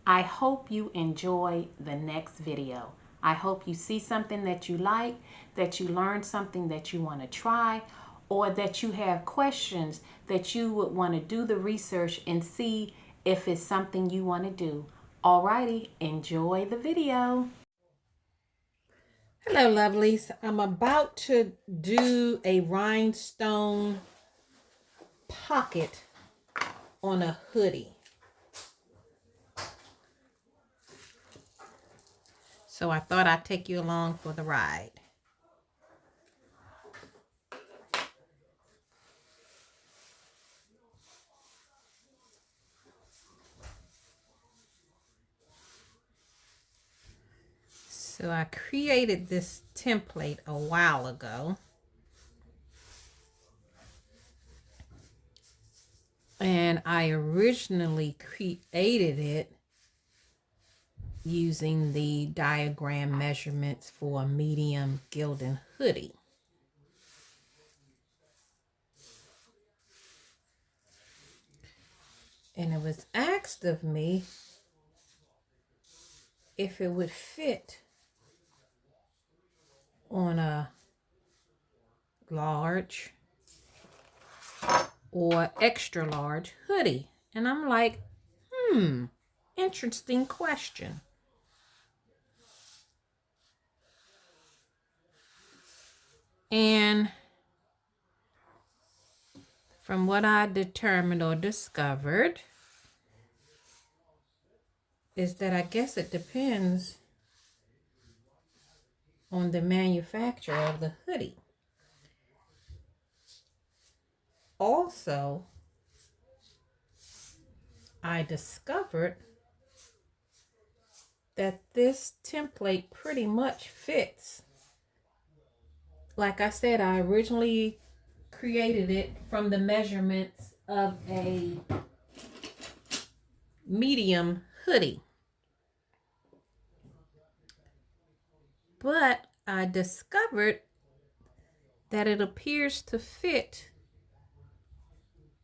I hope you enjoy the next video. I hope you see something that you like, that you learn something that you want to try, or that you have questions that you would want to do the research and see if it's something you want to do. Alrighty, enjoy the video. Hello lovelies, I'm about to do a rhinestone pocket on a hoodie. So I thought I'd take you along for the ride. So I created this template a while ago. And I originally created it using the diagram measurements for a medium gilded hoodie. And it was asked of me if it would fit on a large or extra large hoodie. And I'm like, interesting question. And from what I determined or discovered is that I guess it depends on the manufacturer of the hoodie. Also, I discovered that this template pretty much fits. Like I said, I originally created it from the measurements of a medium hoodie. But I discovered that it appears to fit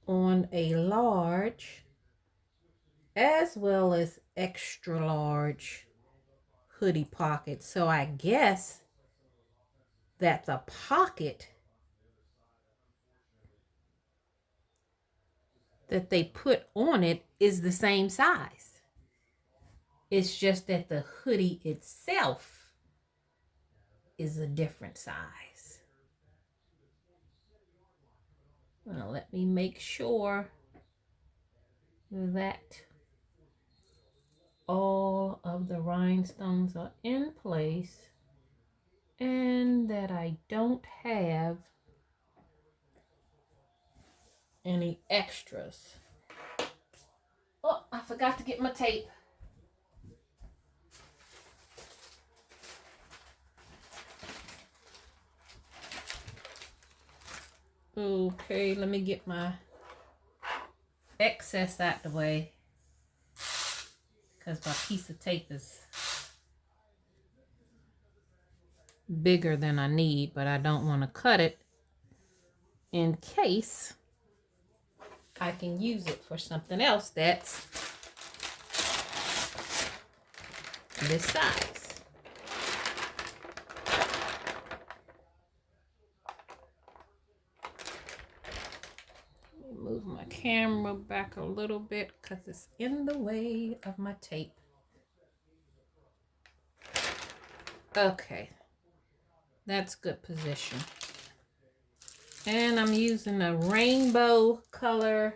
on a large as well as extra large hoodie pocket. So I guess that the pocket that they put on it is the same size. It's just that the hoodie itself is a different size. Now let me make sure that all of the rhinestones are in place and that I don't have any extras. Oh, I forgot to get my tape. Okay, let me get my excess out the way because my piece of tape is bigger than I need, but I don't want to cut it in case I can use it for something else that's this size. Let me move my camera back a little bit because it's in the way of my tape. Okay, that's good position. And I'm using a rainbow color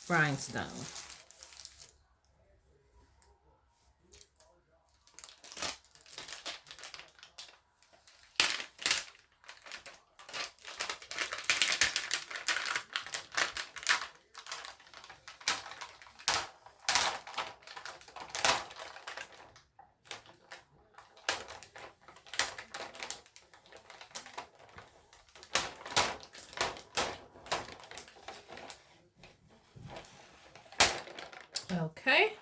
rhinestone. Okay,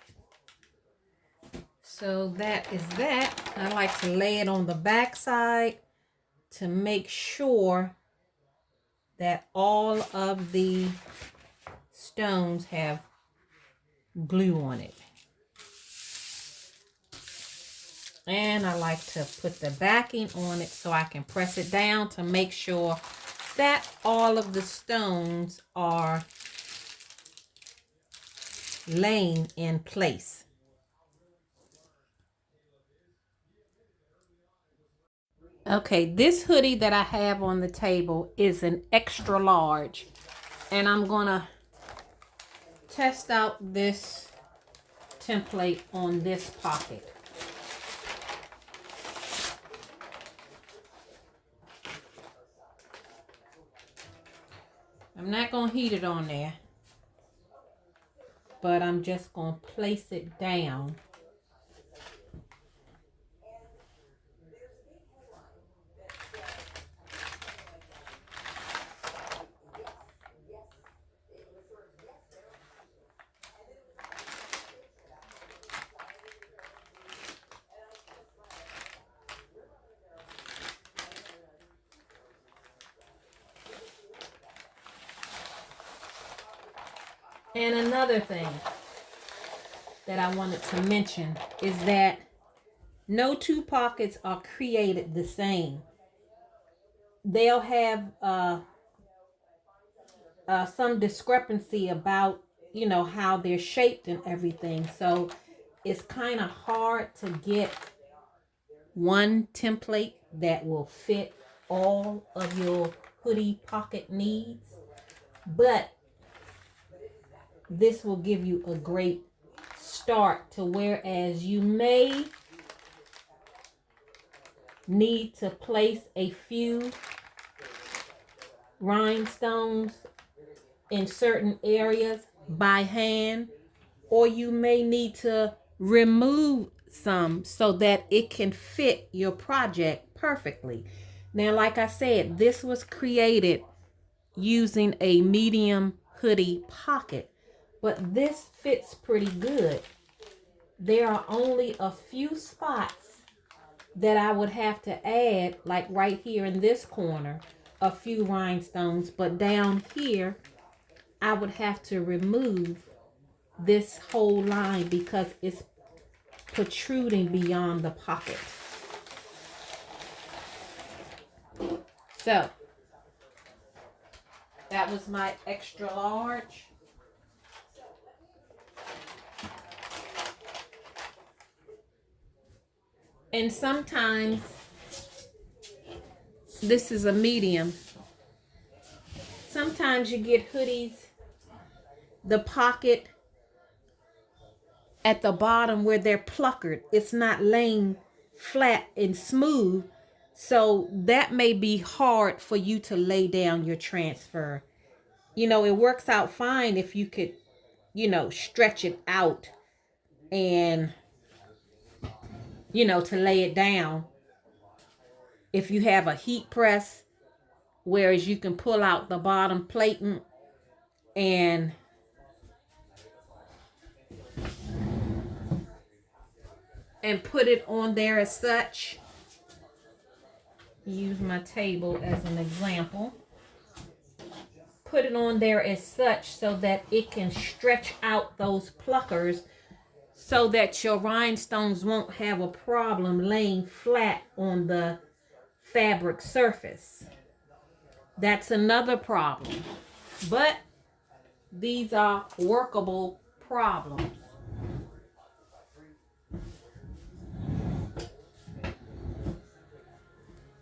so that is that. I like to lay it on the back side to make sure that all of the stones have glue on it. And I like to put the backing on it so I can press it down to make sure that all of the stones are laying in place. Okay, this hoodie that I have on the table is an extra large, and I'm gonna test out this template on this pocket. I'm not gonna heat it on there, but I'm just gonna place it down. And another thing that I wanted to mention is that no two pockets are created the same. They'll have some discrepancy about, you know, how they're shaped and everything. So it's kind of hard to get one template that will fit all of your hoodie pocket needs. But this will give you a great start to whereas you may need to place a few rhinestones in certain areas by hand, or you may need to remove some so that it can fit your project perfectly. Now, like I said, this was created using a medium hoodie pocket, but this fits pretty good. There are only a few spots that I would have to add, like right here in this corner, a few rhinestones, but down here, I would have to remove this whole line because it's protruding beyond the pocket. So, that was my extra large. And sometimes this is a medium. Sometimes you get hoodies, the pocket at the bottom where they're pluckered, it's not laying flat and smooth. So that may be hard for you to lay down your transfer. You know, it works out fine if you could, you know, stretch it out and, you know, to lay it down. If you have a heat press, whereas you can pull out the bottom plating and put it on there as such. Use my table as an example. Put it on there as such so that it can stretch out those pluckers so that your rhinestones won't have a problem laying flat on the fabric surface. That's another problem. But these are workable problems.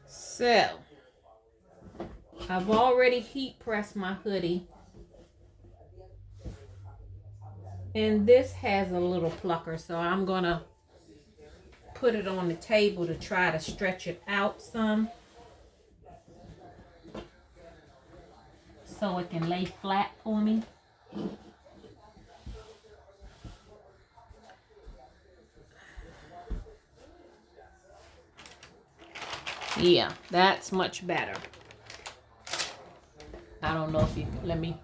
So, I've already heat pressed my hoodie. And this has a little plucker, so I'm going to put it on the table to try to stretch it out some so it can lay flat for me. Yeah, that's much better. I don't know if you let me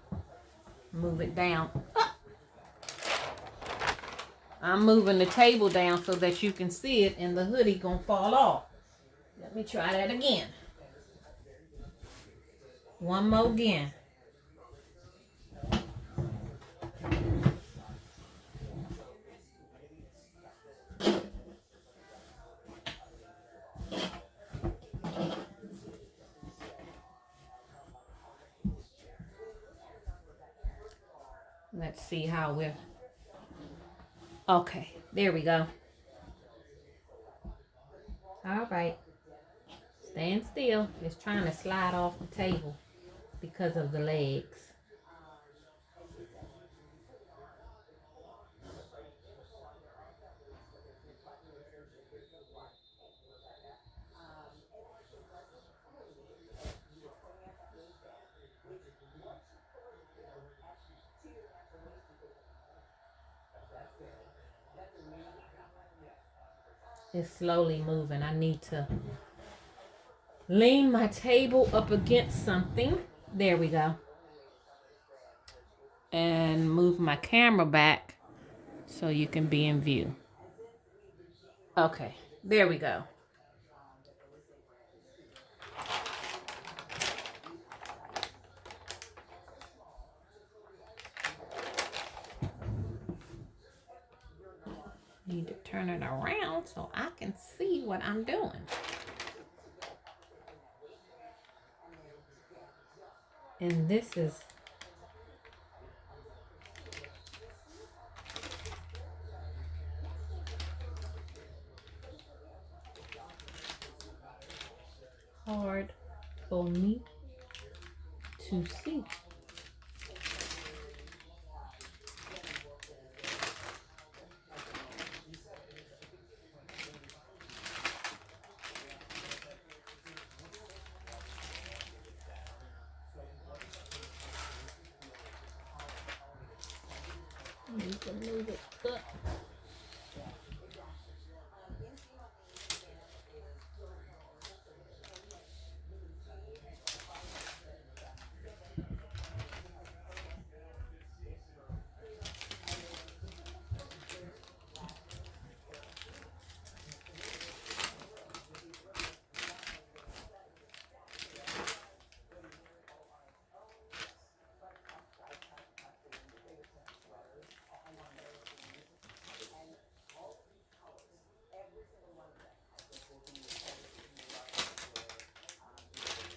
move it down. Ah! I'm moving the table down so that you can see it and the hoodie gonna fall off. Let me try that again. One more again. Let's see how we're... Okay, there we go. All right. Stand still. It's trying to slide off the table because of the legs. It's slowly moving. I need to lean my table up against something. There we go. And move my camera back so you can be in view. Okay, there we go. Need to turn it around so I can see what I'm doing. And this is hard for me to see. You can move it up.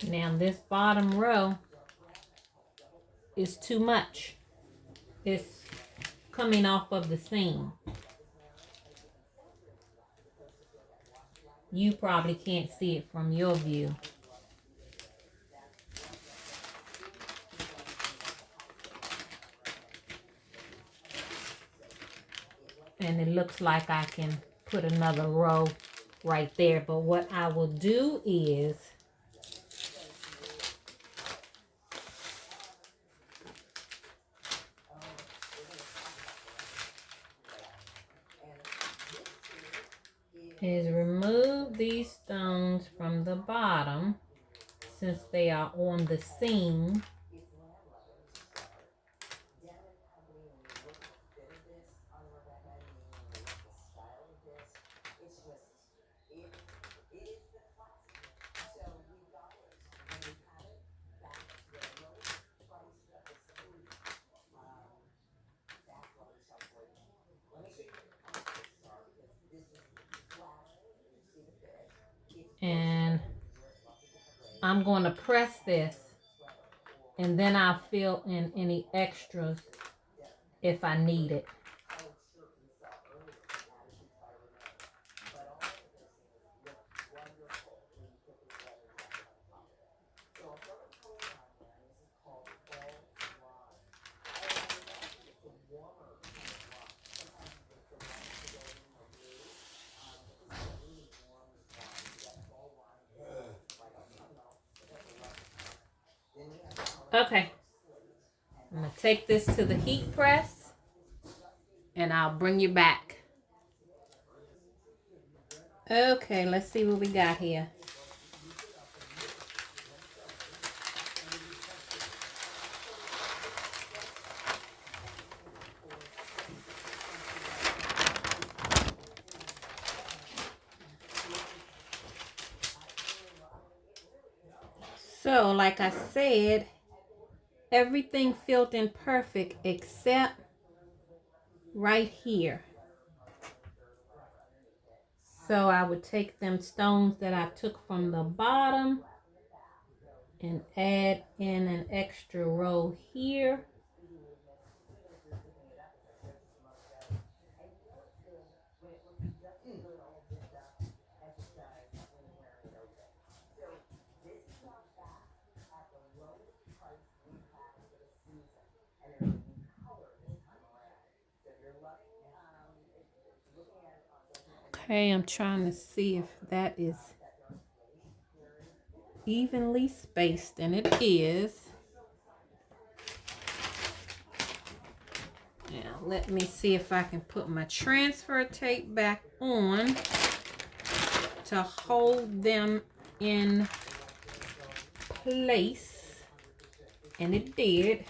Now this bottom row is too much. It's coming off of the seam. You probably can't see it from your view. And it looks like I can put another row right there. But what I will do is remove these stones from the bottom since they are on the seam. And I'm going to press this, and then I'll fill in any extras if I need it. Okay, I'm going to take this to the heat press and I'll bring you back. Okay, let's see what we got here. So So, like I said, everything filled in perfect except right here. So I would take them stones that I took from the bottom and add in an extra row here. Okay, I'm trying to see if that is evenly spaced, and it is. Now, let me see if I can put my transfer tape back on to hold them in place. And it did.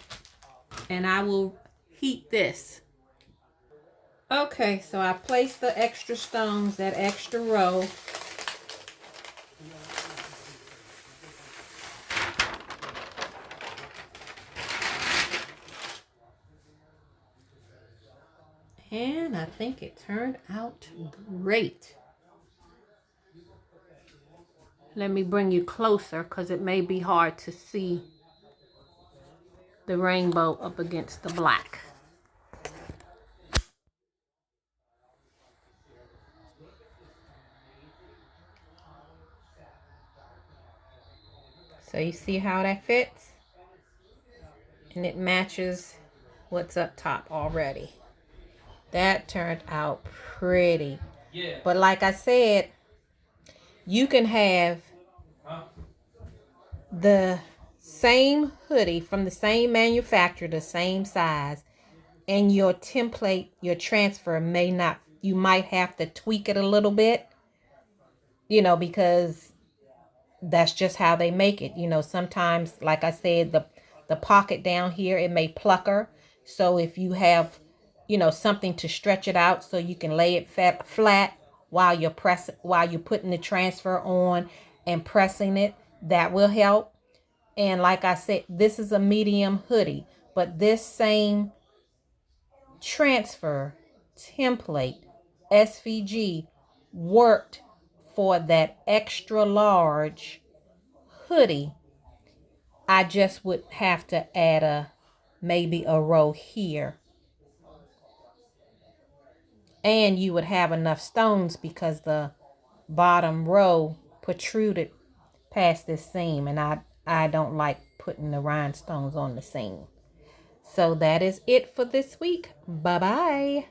And I will heat this. Okay, so I placed the extra stones, that extra row. And I think it turned out great. Let me bring you closer because it may be hard to see the rainbow up against the black. So you see how that fits? And it matches what's up top already. That turned out pretty. Yeah. But like I said, you can have the same hoodie from the same manufacturer, the same size, and your template, your transfer may not, you might have to tweak it a little bit, you know, because that's just how they make it. You know, sometimes, like I said, the pocket down here, it may plucker. So if you have, you know, something to stretch it out so you can lay it flat while you're putting the transfer on and pressing it, that will help. And like I said, this is a medium hoodie, but this same transfer template SVG worked for that extra large hoodie. I just would have to add maybe a row here, and you would have enough stones because the bottom row protruded past this seam, and I don't like putting the rhinestones on the seam. So that is it for this week. Bye bye.